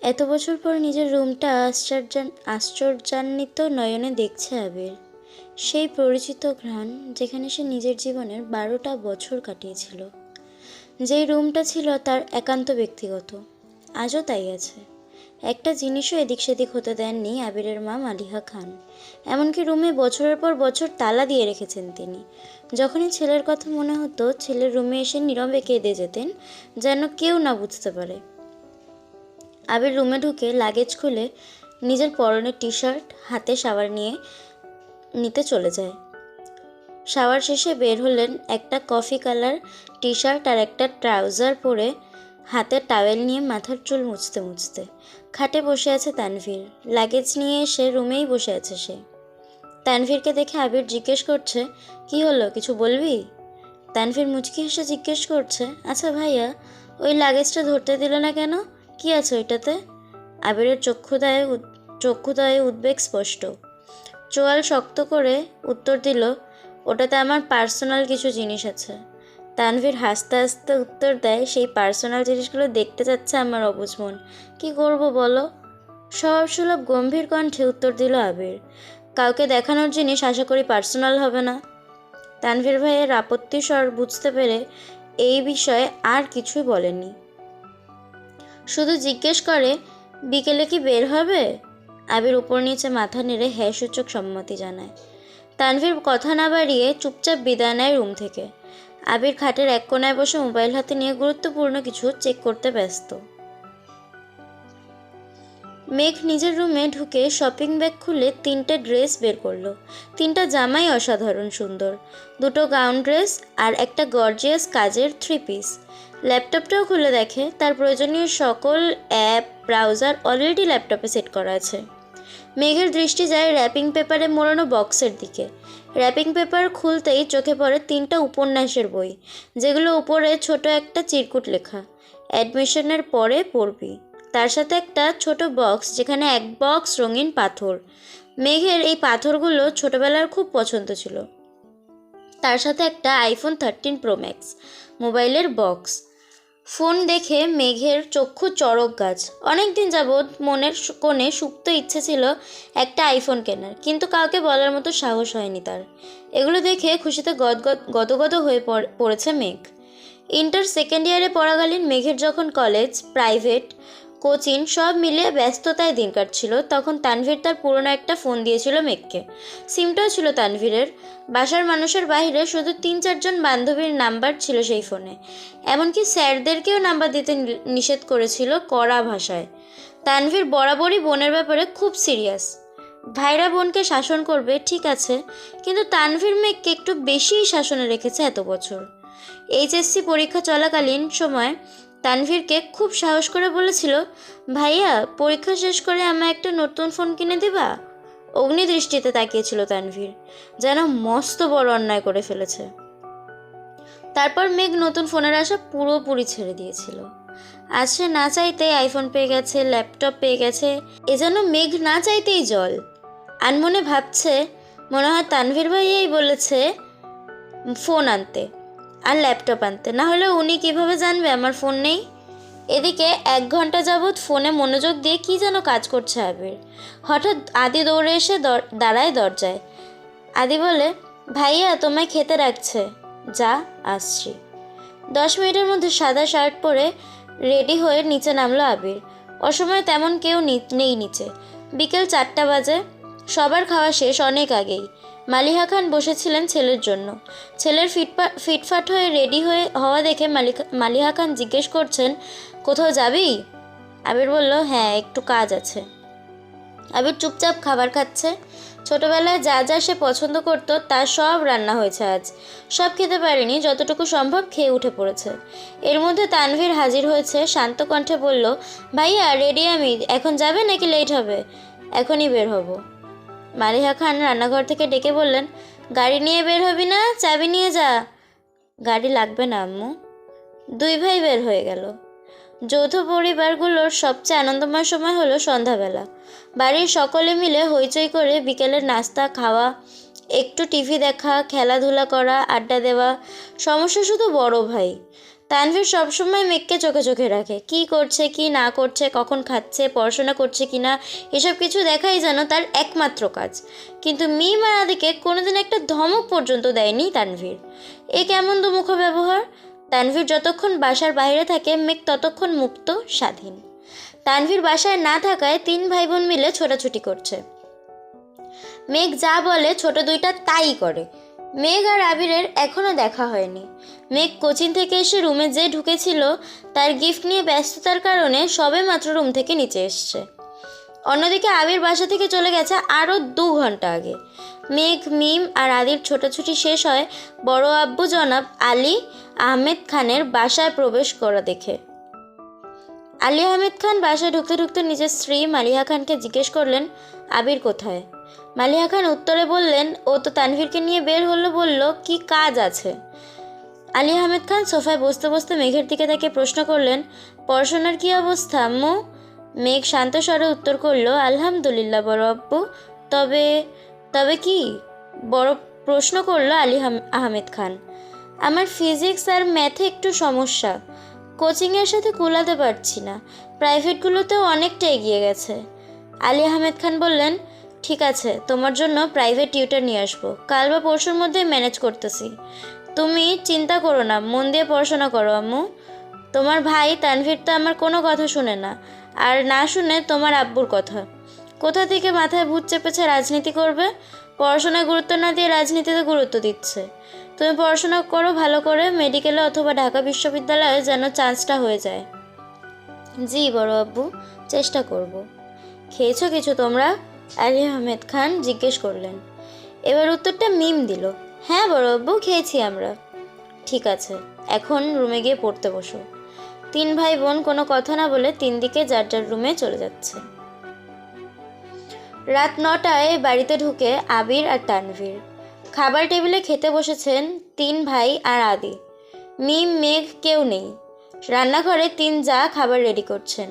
এত বছর পর নিজের রুমটা আশ্চর্যান্বিত নয়নে দেখছে আবির। সেই পরিচিত ঘ্রাণ, যেখানে সে নিজের জীবনের 12টা বছর কাটিয়েছিল। যেই রুমটা ছিল তার একান্ত ব্যক্তিগত, আজও তাই আছে। একটা জিনিসও এদিক সেদিক হতে দেননি আবিরের মা মালিহা খান। এমনকি রুমে বছরের পর বছর তালা দিয়ে রেখেছেন তিনি। যখনই ছেলের কথা মনে হতো, ছেলের রুমে এসে নীরবে কেঁদে যেতেন, যেন কেউ না বুঝতে পারে। আবির রুমে ঢুকে লাগেজ খুলে নিজের পরনের টি শার্ট হাতে শাওয়ার নিতে চলে যায়। শাওয়ার শেষে বের হলেন একটা কফি কালার টি শার্ট আর একটা ট্রাউজার পরে, হাতে টাওয়েল নিয়ে মাথার চুল মুছতে মুছতে। খাটে বসে আছে তানভীর। লাগেজ নিয়ে এসে রুমেই বসে আছে সে। তানভীরকে দেখে আবির জিজ্ঞেস করছে, কি হলো, কিছু বলবি? তানভীর মুচকি হেসে জিজ্ঞেস করছে, আচ্ছা ভাইয়া, ওই লাগেজটা ধরতে দিল না কেন? কি আছে ওইটাতে? আবিরের চক্ষুদয়ে উদ্বেগ স্পষ্ট। চোয়াল শক্ত করে উত্তর দিল, ওটাতে আমার পার্সোনাল কিছু জিনিস আছে। তানভীর হাসতে হাসতে উত্তর দেয়, সেই পার্সোনাল জিনিসগুলো দেখতে চাচ্ছে আমার অবুঝ মন। কী করব বলো? স্বভাবসুলভ গম্ভীর কণ্ঠে উত্তর দিল আবির, কাউকে দেখানোর জিনিস আশা করি পার্সোনাল হবে না। তানভীর ভাইয়ের আপত্তি স্বর বুঝতে পেরে এই বিষয়ে আর কিছুই বলেনি, শুধু জিজ্ঞেস করে, বিকেলে কি বের হবে? আবির উপর নিচে মাথা নেড়ে হ্যাঁ সূচক সম্মতি জানায়। তানভীর কথা না বাড়িয়ে চুপচাপ বিদায় নেয় রুম থেকে। আবির খাটের এক কোনায় বসে মোবাইল হাতে নিয়ে গুরুত্বপূর্ণ কিছু চেক করতে ব্যস্ত। মেঘ নিজের রুমে ঢুকে শপিং ব্যাগ খুলে 3টে ড্রেস বের করলো। 3টা জামাই অসাধারণ সুন্দর, 2টো গাউন ড্রেস আর একটা গর্জিয়াস কাজের 3 পিস। ল্যাপটপটাও খুলে দেখে তার প্রয়োজনীয় সকল অ্যাপ ব্রাউজার অলরেডি ল্যাপটপে সেট করা আছে। মেঘের দৃষ্টি যায় র্যাপিং পেপারে মোড়ানো বক্সের দিকে। র্যাপিং পেপার খুলতেই চোখে পড়ে 3টা উপন্যাসের বই, যেগুলো উপরে ছোট একটা চিরকুট লেখা, অ্যাডমিশনের পরে পড়বি। তার সাথে একটা ছোট বক্স, যেখানে এক বক্স রঙিন পাথর। মেঘের এই পাথরগুলো ছোটবেলার খুব পছন্দ ছিল। তার সাথে একটা আইফোন 13 প্রো ম্যাক্স মোবাইলের বক্স। ফোন দেখে মেঘের চক্ষু চড়ক গাছ। অনেকদিন যাবৎ মনের কোণে সুপ্ত ইচ্ছে ছিল একটা আইফোন কেনার, কিন্তু কাউকে বলার মতো সাহস হয়নি তার। এগুলো দেখে খুশিতে গদগদ হয়ে পড়েছে মেঘ। ইন্টার সেকেন্ড ইয়ারে পড়াকালীন মেঘের যখন কলেজ, প্রাইভেট, কোচিং সব মিলিয়ে ব্যস্ততায় দিন কাটছিল, তখন তানভীর তার পুরনো একটা ফোন দিয়েছিল মেঘকে। সিমটাও ছিল তানভীরের। বাসার মানুষের বাইরে শুধু 3-4জন বান্ধবীর নাম্বার ছিল সেই ফোনে। এমনকি স্যারদেরকেও নাম্বার দিতে নিষেধ করেছিল কড়া ভাষায়। তানভীর বরাবরই বোনের ব্যাপারে খুব সিরিয়াস। ভাইরা বোনকে শাসন করবে ঠিক আছে, কিন্তু তানভীর মেঘকে একটু বেশিই শাসনে রেখেছে এত বছর। এইচএসসি পরীক্ষা চলাকালীন সময় তানভীরকে খুব সাহস করে বলেছিল, ভাইয়া পরীক্ষা শেষ করে আমায় একটা নতুন ফোন কিনে দিবা? অগ্নিদৃষ্টিতে তাকিয়েছিল তানভীর, যেন মস্ত বড় অন্যায় করে ফেলেছে। তারপর মেঘ নতুন ফোনের আশা পুরোপুরি ছেড়ে দিয়েছিল। আজ সে না চাইতেই আইফোন পেয়ে গেছে, ল্যাপটপ পেয়ে গেছে, এ যেন মেঘ না চাইতেই জল। আনমনে ভাবছে, মনে হয় তানভীর ভাইয়াই বলেছে ফোন আনতে আর ল্যাপটপ আনতে, না হলে উনি কিভাবে জানবে আমার ফোন নেই। এদিকে 1 ঘন্টা যাবৎ ফোনে মনোযোগ দিয়ে কি যেন কাজ করছে আবির। হঠাৎ আদি দৌড়ে এসে দাঁড়ায় দরজায়। আদি বলে, ভাইয়া তোমায় খেতে রাখছে, যা আসছি। 10 মিনিটের মধ্যে সাদা শার্ট পরে রেডি হয়ে নিচে নামলো আবির। অসময়ে তেমন কেউ নেই নিচে। বিকেল 4টা বাজে। সবার খাওয়া শেষ অনেক আগেই। মালিহা খান বসেছিলেন ছেলের জন্য। ছেলের ফিটফাট হয়ে রেডি হওয়া দেখে মালিহা খান জিজ্ঞেস করছেন, কোথাও যাবি? আবির বলল, হ্যাঁ একটু কাজ আছে। আবির চুপচাপ খাবার খাচ্ছে। ছোটবেলায় যা যা সে পছন্দ করতো তা সব রান্না হয়েছে আজ। সব খেতে পারেনি, যতটুকু সম্ভব খেয়ে উঠে পড়েছে। এর মধ্যে তানভীর হাজির হয়েছে, শান্ত কণ্ঠে বলল, ভাইয়া রেডি আমি, এখন যাবে নাকি লেট হবে? এখনই বের হব। মালিহা খান রান্নাঘর থেকে ডেকে বললেন, গাড়ি নিয়ে বের হবি না? চাবি নিয়ে যা। গাড়ি লাগবে না আম্মু। 2 ভাই বের হয়ে গেল। যৌথ পরিবারগুলোর সবচেয়ে আনন্দময় সময় হলো সন্ধ্যাবেলা। বাড়ির সকলে মিলে হইচই করে বিকেলের নাস্তা খাওয়া, একটু টিভি দেখা, খেলাধুলা করা, আড্ডা দেওয়া। সমস্যা শুধু বড় ভাই। তানভীর সবসময় মেঘকে চোখে চোখে রাখে, কি করছে কি না করছে, কখন খাচ্ছে, পড়াশোনা করছে কি না, এসব কিছু দেখাই যেন তার একমাত্র কাজ। কিন্তু মিম আর আদিকে কোনোদিন একটা ধমক পর্যন্ত দেয়নি তানভীর। এ কেমন দুমুখো ব্যবহার! তানভীর যতক্ষণ বাসার বাইরে থাকে মেঘ ততক্ষণ মুক্ত, স্বাধীন। তানভীর বাসায় না থাকায় 3 ভাই বোন মিলে ছোটাছুটি করছে। মেঘ যা বলে ছোট দুইটা তাই করে। মেঘ আর আবিরের এখনও দেখা হয়নি। মেঘ কোচিং থেকে এসে রুমে যে ঢুকেছিল তার গিফট নিয়ে ব্যস্ততার কারণে সবে মাত্র রুম থেকে নিচে এসছে। অন্যদিকে আবির বাসা থেকে চলে গেছে আরও 2 ঘন্টা আগে। মেঘ, মিম আর আদির ছোটাছুটি শেষ হয় বড় আব্বু জনাব আলী আহমেদ খানের বাসায় প্রবেশ করা দেখে। আলী আহমেদ খান বাসায় ঢুকতে ঢুকতে নিজের স্ত্রী মালিহা খানকে জিজ্ঞেস করলেন, আবির কোথায়? মালিহা খান উত্তরে বললেন, ও তো তানভীরকে নিয়ে বের হলো, বলল কি কাজ আছে। আলী আহমেদ খান সোফায় বসতে বসতে মেঘের দিকে তাকে প্রশ্ন করলেন, পড়াশোনার কি অবস্থা আম্মু? মেঘ শান্ত স্বরে উত্তর করল, আলহামদুলিল্লাহ বড় আব্বু। তবে তবে কি? বড় প্রশ্ন করল আলী আহমেদ খান। আমার ফিজিক্স আর ম্যাথে একটু সমস্যা, কোচিংয়ের সাথে কুলাতে পারছি না, প্রাইভেটগুলোতেও অনেকটা এগিয়ে গেছে। আলী আহমেদ খান বললেন, ঠিক আছে, তোমার জন্য প্রাইভেট টিউটর নিয়ে আসবো, কাল বা পরশুর মধ্যেই ম্যানেজ করতেছি। তুমি চিন্তা করো না, মন দিয়ে পড়াশোনা করো আম্মু। তোমার ভাই তানভীর তো আমার কোনো কথা শুনে না, আর না শুনে তোমার আব্বুর কথা। কোথা থেকে মাথায় ভূত চেপেছে রাজনীতি করবে? পড়াশোনায় গুরুত্ব না দিয়ে রাজনীতিতে গুরুত্ব দিচ্ছে। তুমি পড়াশোনা করো ভালো করে, মেডিকেলে অথবা ঢাকা বিশ্ববিদ্যালয়ে যেন চান্সটা হয়ে যায়। জি বড় আব্বু, চেষ্টা করব। খেয়েছো কিছু তোমরা? আলী আহমেদ খান জিজ্ঞেস করলেন। এবার উত্তরটা মিম দিল, হ্যাঁ বড় আব্বু, খেয়েছি আমরা। ঠিক আছে, এখন রুমে গিয়ে পড়তে বসো। 3 ভাই বোন কোনো কথা না বলে 3 দিকে যার যার রুমে চলে যাচ্ছে। রাত 9টায় বাড়িতে ঢুকে আবির আর তানভীর। খাবার টেবিলে খেতে বসেছেন 3 ভাই আর আদি। মিম, মেঘ কেউ নেই। রান্নাঘরে 3 জা খাবার রেডি করছেন।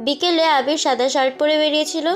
বিকেলে আবির সাদা শার্ট পরে বেরিয়েছিল।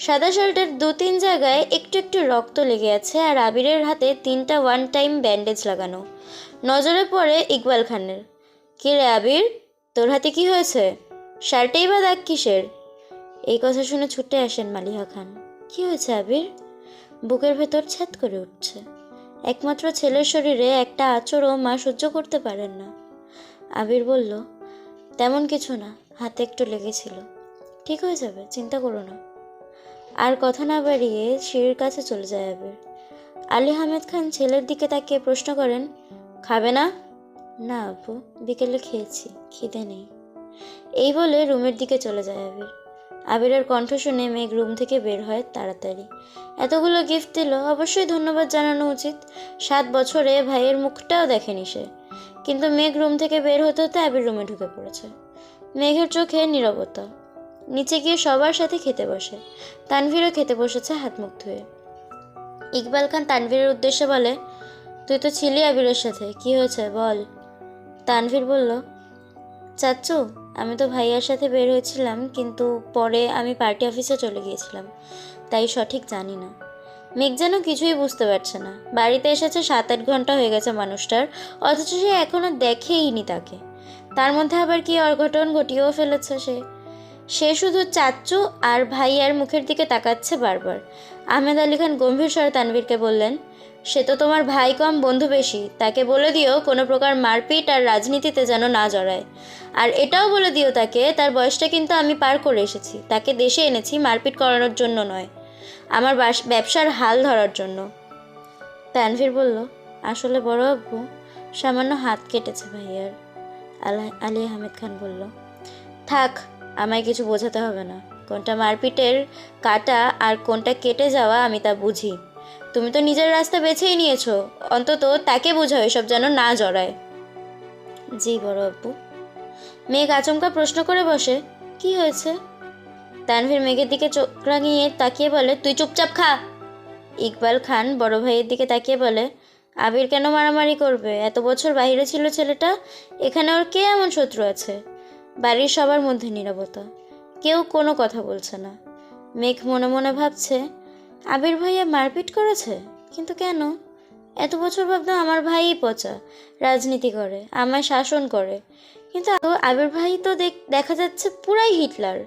সাদা শার্টের 2-3 জায়গায় একটু একটু রক্ত লেগে আছে, আর আবিরের হাতে 3টা 1 টাইম ব্যান্ডেজ লাগানো। নজরে পড়ে ইকবাল খানের। কী রে আবির, তোর হাতে কি হয়েছে? শার্টেই বা দাগ কিসের? এই কথা শুনে ছুটে আসেন মালিহা খান। কি হয়েছে আবির? বুকের ভেতর ছ্যাদ করে উঠছে। একমাত্র ছেলের শরীরে একটা আঁচড়ও মা সহ্য করতে পারেন না। আবির বলল, তেমন কিছু না, হাতে একটু লেগেছিল, ঠিক হয়ে যাবে, চিন্তা করো না। আর কথা না বাড়িয়ে সিঁড়ির কাছে চলে যায় আবির। আলী আহমেদ খান ছেলের দিকে তাকিয়ে প্রশ্ন করেন, খাবে না? না আপু, বিকেলে খেয়েছি, খিদে নেই। এই বলে রুমের দিকে চলে যায় আবির। আবিরের কণ্ঠ শুনে মেঘ রুম থেকে বের হয় তাড়াতাড়ি। এতগুলো গিফট দিল, অবশ্যই ধন্যবাদ জানানো উচিত। 7 বছরে ভাইয়ের মুখটাও দেখেনি সে। কিন্তু মেঘ রুম থেকে বের হতে হতে আবির রুমে ঢুকে পড়েছে। মেঘের চোখে নীরবতা। নিচে গিয়ে সবার সাথে খেতে বসে। তানভীরও খেতে বসেছে হাত মুখ ধুয়ে। ইকবাল খান তানভীরের উদ্দেশ্যে বলে, তুই তো ছিলি আবিরের সাথে, কি হয়েছে বল। তানভীর বলল, চাচ্চু, আমি তো ভাইয়ার সাথে বের হয়েছিলাম, কিন্তু পরে আমি পার্টি অফিসে চলে গিয়েছিলাম, তাই সঠিক জানি না। মেঘ যেন কিছুই বুঝতে পারছে না। বাড়িতে এসেছে 7-8 ঘন্টা হয়ে গেছে মানুষটার, অথচ সে এখনও দেখেইনি তাকে। তার মধ্যে আবার কি অঘটন ঘটিয়েও ফেলেছে সে শুধু চাচ্চু আর ভাইয়ার মুখের দিকে তাকাচ্ছে বারবার। আহমেদ আলী খান গম্ভীর স্বরে তানভীরকে বললেন, সে তো তোমার ভাই কম বন্ধু বেশি, তাকে বলে দিও কোনো প্রকার মারপিট আর রাজনীতিতে যেন না জড়ায়। আর এটাও বলে দিও তাকে, তার বয়সটা কিন্তু আমি পার করে এসেছি, তাকে দেশে এনেছি মারপিট করানোর জন্য নয়, আমার ব্যবসার হাল ধরার জন্য। তানভীর বলল, আসলে বড় আব্বু, সামান্য হাত কেটেছে ভাইয়ার। আলী আহমেদ খান বলল, থাক, আমায় কিছু বোঝাতে হবে না, কোনটা মারপিটের কাটা আর কোনটা কেটে যাওয়া আমি তা বুঝি। তুমি তো নিজের রাস্তা বেছেই নিয়েছো, অন্তত তাকে বোঝাও এসব যেন না জড়ায়। জি বড় আব্বু। মেঘ আচমকা প্রশ্ন করে বসে, কি হয়েছে? তানভীর মেঘের দিকে চোখ রাঙিয়ে তাকিয়ে বলে, তুই চুপচাপ খা। ইকবাল খান বড় ভাইয়ের দিকে তাকিয়ে বলে, আবির কেন মারামারি করবে? এত বছর বাইরে ছিল ছেলেটা, এখানে ওর কে এমন শত্রু আছে? বাড়ির সবার মধ্যে নীরবতা, কেউ কোনো কথা বলছে না। মেঘ মনে মনে ভাবছে, আবির ভাইয়া মারপিট করেছে, কিন্তু কেন? এত বছর ভাবতাম আমার ভাইই পচা, রাজনীতি করে, আমায় শাসন করে, কিন্তু আবির ভাই তো দেখা যাচ্ছে পুরাই হিটলার।